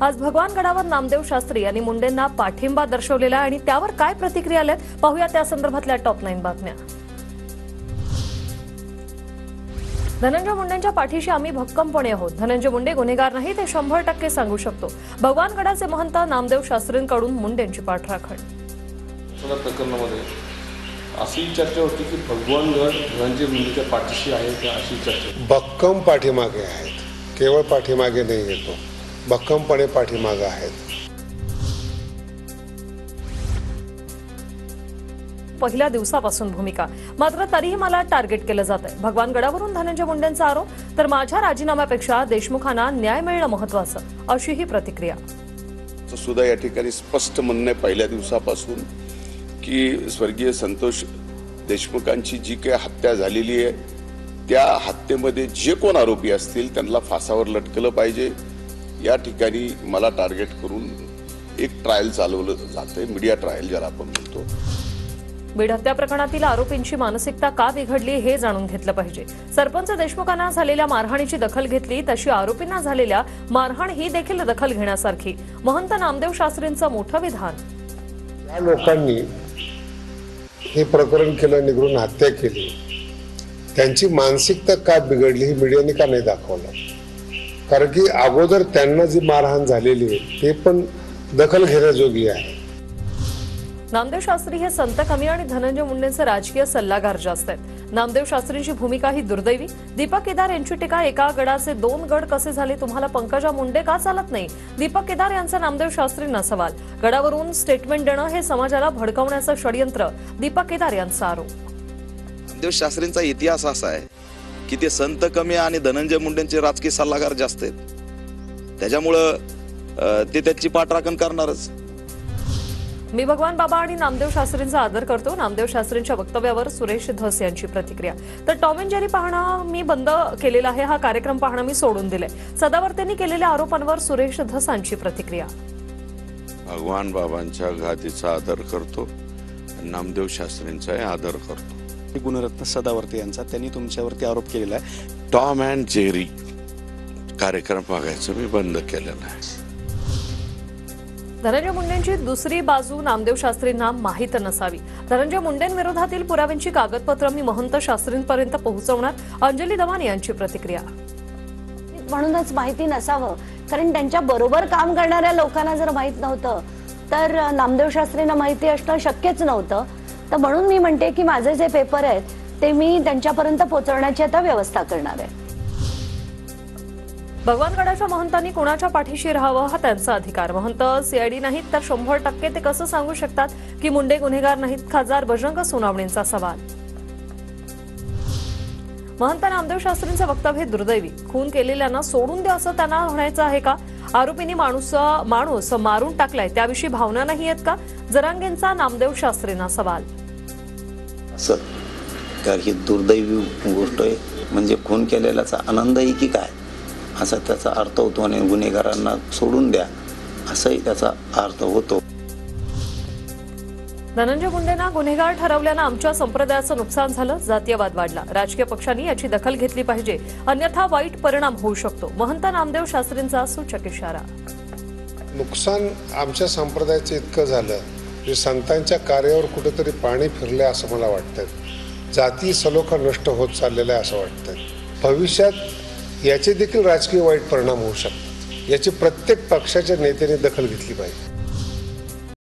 आज भगवानगडावर नामदेव शास्त्री यांनी मुंडेंना पाठिंबा दर्शवलेला आणि त्यावर काय प्रतिक्रिया आल्यात पाहूया त्या संदर्भातल्या टॉप 9 बातम्या। धनंजय मुंडेंच्या पाठीशी आम्ही भक्कमपणे आहोत। धनंजय मुंडे गुन्हेगार नाही ते 100% सांगू शकतो। भगवानगडाचे महंत नामदेव शास्त्रींकडून मुंडेंची पाठराखण। प्रकरणामध्ये अशी चर्चा होती की भगवानगड धनंजय मुंडेच्या पाठीशी आहे का अशी चर्चा। भक्कम पाठीमागे आहेत, केवळ पाठीमागे नाही येतो, भक्कमपणे पाठीमागे आहेत। पहिल्या दिवसापासून भूमिका, मात्र तरीही मला टार्गेट केलं जातंय। भगवानगडावरून धनंजय मुंडेंचा आरोप, तर माझ्या राजीनाम्यापेक्षा देशमुखांना न्याय मिळणं महत्त्वाचं, अशी ही प्रतिक्रिया। सुद्धा या ठिकाणी स्पष्ट म्हणणे पहिल्या दिवसापासून की स्वर्गीय संतोष देशमुखांची जी काही हत्या झालेली आहे त्या हत्येमध्ये जे कोण आरोपी असतील त्यांना फासावर लटकलं पाहिजे। या ठिकाणी मला टार्गेट करून एक ट्रायल चालवलं जाते, मीडिया ट्रायल ज्याला आपण म्हणतो। बीड हत्या प्रकरणातील आरोपींची मानसिकता का बिघडली हे जाणून घेतलं पाहिजे। सरपंच देशमुखांना झालेल्या मारहाणीची दखल घेतली तशी आरोपींना झालेल्या मारहाण ही देखील दखल घेण्यासारखी, महंत नामदेव शास्त्रींचं मोठं विधान। या लोकांनी हे प्रकरण केलं, निघून हत्या केली, त्यांची मानसिकता का बिघडली ही मीडियाने का नाही दाखवलं? कारण की अगोदर त्यांना जी मारहाण झालेली आहे ते पण दखल घेण्याजोगी आहे। नामदेव शास्त्री हे संत कमी आणि धनंजय मुंडेंचे राजकीय सल्लागार जास्त आहेत। नामदेव शास्त्रींची भूमिका ही दुर्दैवी। दीपक केदार यांची टीका, एका गडाचे 2 गड कसे झाले, तुम्हाला पंकजा मुंडे का चालत नाही? दीपक केदार यांचा नामदेव शास्त्रींना सवाल। गडावरून स्टेटमेंट देणं हे समाजाला भडकवण्याचं षडयंत्र, दीपक केदार यांचा आरोप। नामदेव शास्त्रींचा इतिहास असा आहे की ते संत कमी आणि धनंजय मुंडेंचे राजकीय सल्लागार जास्त आहेत, त्याच्यामुळं ते त्याची पाठराखण करणारच। मी भगवान बाबा आणि नामदेव शास्त्रींचा आदर करतो। नामदेव शास्त्रींच्या वक्तव्यावर सुरेश धस यांची प्रतिक्रिया। तर टॉम अँड जेरी पाहणं मी बंद केलेला आहे, हा कार्यक्रम पाहणं मी सोडून दिलंय। सदावर्तेंनी केलेल्या आरोपांवर सुरेश धसांची प्रतिक्रिया। भगवान बाबांच्या गादीचा आदर करतो, नामदेव शास्त्रींचाही आदर करतो। गुणरत्न सदावर्ते यांचा त्यांनी तुमच्यावरती आरोप केलेला आहे। टॉम अँड जेरी कार्यक्रम बघायचं मी बंद केलेलं आहे। धनंजय मुंडेंची दुसरी बाजू नामदेव शास्त्रींना माहीत नसावी। धनंजय मुंडेंविरोधातील पुराव्यांची कागदपत्र मी महंत शास्त्रींपर्यंत पोहोचवणार, अंजली दवान यांची प्रतिक्रिया। म्हणूनच माहिती नसावं, कारण त्यांच्या बरोबर काम करणाऱ्या लोकांना जर माहित नव्हतं तर नामदेव शास्त्रींना माहिती असणं शक्यच नव्हतं। तर म्हणून मी म्हणते की माझे जे पेपर आहेत ते मी त्यांच्यापर्यंत पोहोचवण्याची आता व्यवस्था करणार आहे। भगवानगडाच्या महंतांनी कोणाच्या पाठीशी राहावं हा त्यांचा अधिकार। महंत सीआयडी नाहीत तर 100% ते कसं सांगू शकतात की मुंडे गुन्हेगार नाहीत? खासदार बजरंग सोनावणेंचा सवाल। महंत नामदेव शास्त्रींचं वक्तव्य दुर्दैवी। खून केलेल्यांना सोडून द्या असं त्यांना म्हणायचं आहे का? आरोपींनी माणूस मारून टाकलाय, त्याविषयी भावना नाही आहेत का? जरांगेंचा नामदेव शास्त्रींना सवाल। तर ही दुर्दैवी गोष्ट आहे, म्हणजे खून केलेल्याचा आनंदही की काय असा त्याचा अर्थ होतो आणि गुन्हेगारांना सोडून द्या असाही त्याचा अर्थ होतो। धनंजय मुंडेंना गुन्हेगार ठरवल्यानं आमच्या संप्रदायाचं नुकसान झालं, जातीयवाद वाढला। राजकीय पक्षांनी याची दखल घेतली पाहिजे, अन्यथा वाईट परिणाम होऊ शकतो, महंत नामदेव शास्त्रींचा सूचक इशारा। नुकसान आमच्या संप्रदायाचं इतकं झालं की संतांच्या कार्यावर कुठेतरी पाणी फिरले असं मला वाटतं। जाती सलोखा नष्ट होत चाललेला आहे असं वाटतं। भविष्यात याचे देखील राजकीय वाईट परिणाम होऊ शकतात, याची प्रत्येक पक्षाच्या नेत्याने दखल घेतली पाहिजे।